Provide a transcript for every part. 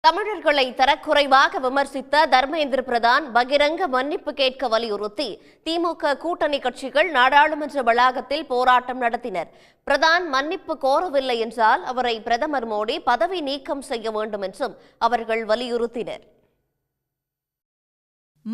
தமிழர்களை தரக்குறைவாக விமர்சித்த தர்மேந்திர பிரதான் பகிரங்க மன்னிப்பு கேட்க வலியுறுத்தி திமுக கூட்டணி கட்சிகள் நாடாளுமன்ற வளாகத்தில் போராட்டம் நடத்தினர். பிரதான் மன்னிப்பு கோரவில்லை என்றால் அவரை பிரதமர் மோடி பதவி நீக்கம் செய்ய வேண்டும் என்றும் அவர்கள் வலியுறுத்தினர்.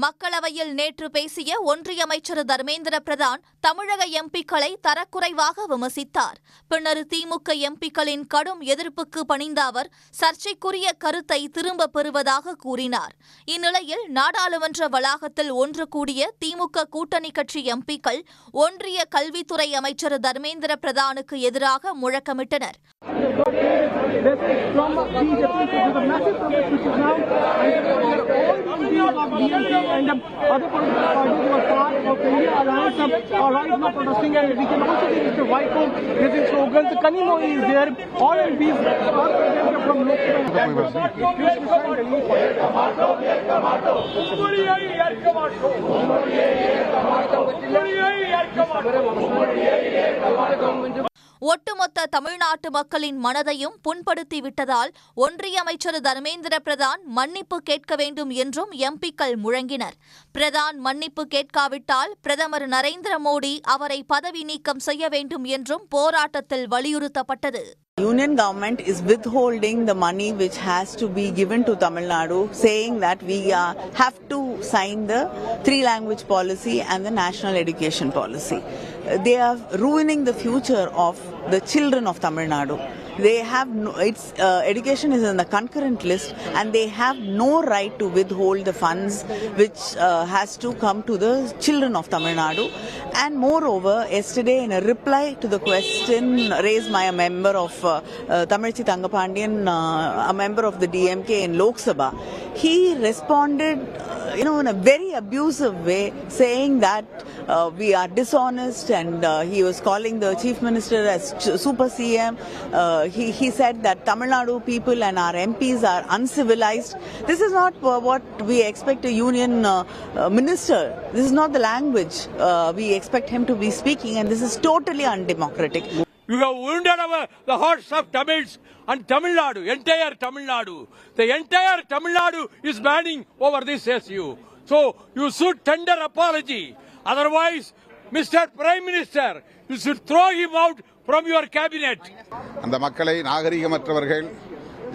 மக்களவையில் நேற்று பேசிய ஒன்றிய அமைச்சர் தர்மேந்திர பிரதான் தமிழக எம்பிக்களை தரக்குறைவாக விமர்சித்தார். பின்னர் திமுக எம்பிக்களின் கடும் எதிர்ப்புக்கு பணிந்த அவர் சர்ச்சைக்குரிய கருத்தை திரும்பப் பெறுவதாக கூறினார். இந்நிலையில் நாடாளுமன்ற வளாகத்தில் ஒன்று கூடிய திமுக கூட்டணி கட்சி எம்பிக்கள் ஒன்றிய கல்வித்துறை அமைச்சர் தர்மேந்திர பிரதானுக்கு எதிராக முழக்கமிட்டனர். And other political parties who are part of the India Alliance are right now protesting, and we can also see Mr. Vaiko using slogans. Kanimoi is there. All MPs are present from ஒட்டுமொத்த தமிழ்நாட்டு மக்களின் மனதையும் புண்படுத்திவிட்டதால் ஒன்றிய அமைச்சர் தர்மேந்திர பிரதான் மன்னிப்பு கேட்க வேண்டும் என்றும் எம்பிக்கள் முழங்கினர். பிரதான் மன்னிப்பு கேட்காவிட்டால் பிரதமர் நரேந்திர மோடி அவரை பதவி நீக்கம் செய்ய வேண்டும் என்றும் போராட்டத்தில் வலியுறுத்தப்பட்டது. Union government is withholding the money which has to be given to Tamil Nadu, saying that we have to sign the 3-language policy and the national education policy. They are ruining the future of the children of Tamil Nadu. They have education is in the concurrent list, and they have no right to withhold the funds which has to come to the children of Tamil Nadu. And moreover, yesterday in a reply to the question raised by a member of Tamilchi Thangapandian, a member of the DMK in Lok Sabha, he responded in a very abusive way, saying that we are dishonest, and he was calling the chief minister as super CM. He said that Tamil Nadu people and our MPs are uncivilized. This is not what we expect a union minister. This is not the language we expect him to be speaking, and this is totally undemocratic. You have wounded the hearts of Tamils and Tamil Nadu, entire Tamil Nadu. The entire Tamil Nadu is banning over this issue. So you should tender apology. Otherwise, Mr. Prime Minister, you should throw him out from your cabinet. அந்த மக்களை நாகரிகமற்றவர்கள்,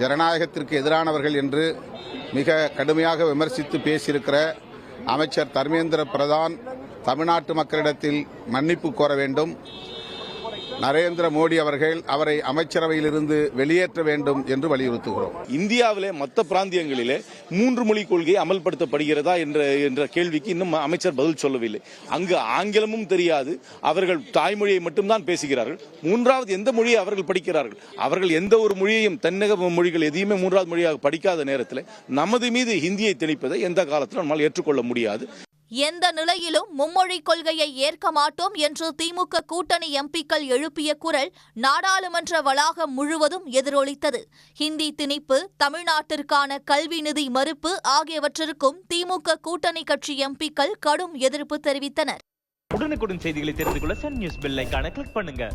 ஜனநாயகத்திற்கு எதிரானவர்கள் என்று மிக கடுமையாக விமர்சித்து பேசியிருக்கிற அமைச்சர் தர்மேந்திர பிரதான் தமிழ்நாட்டு மக்களிடத்தில் மன்னிப்பு கோர வேண்டும். நரேந்திர மோடி அவர்கள் அவரை அமைச்சரவையிலிருந்து வெளியேற்ற வேண்டும் என்று வலியுறுத்துகிறோம். இந்தியாவிலே மற்ற பிராந்தியங்களிலே 3 மொழி கொள்கை அமல்படுத்தப்படுகிறதா என்ற கேள்விக்கு இன்னும் அமைச்சர் பதில் சொல்லவில்லை. அங்கு ஆங்கிலமும் தெரியாது, அவர்கள் தாய்மொழியை மட்டும்தான் பேசுகிறார்கள். மூன்றாவது எந்த மொழியை அவர்கள் படிக்கிறார்கள்? அவர்கள் எந்த ஒரு மொழியையும் தென்னக மொழிகள் எதையுமே மூன்றாவது மொழியாக படிக்காத நேரத்தில் நமது மீது ஹிந்தியை திணிப்பதை எந்த காலத்திலும் நம்மால் ஏற்றுக்கொள்ள முடியாது. எந்த நிலையிலும் மும்மொழி கொள்கையை ஏற்க மாட்டோம் என்று திமுக கூட்டணி எம்பிக்கள் எழுப்பிய குரல் நாடாளுமன்ற வளாகம் முழுவதும் எதிரொலித்தது. ஹிந்தி திணிப்பு, தமிழ்நாட்டிற்கான கல்வி நிதி மறுப்பு ஆகியவற்றிற்கும் திமுக கூட்டணி கட்சி எம்பிக்கள் கடும் எதிர்ப்பு தெரிவித்தனர். உடனுக்குடன் செய்திகளை தெரிந்து கொள்ள சன் நியூஸ் பெல் ஐகானை கிளிக் பண்ணுங்க.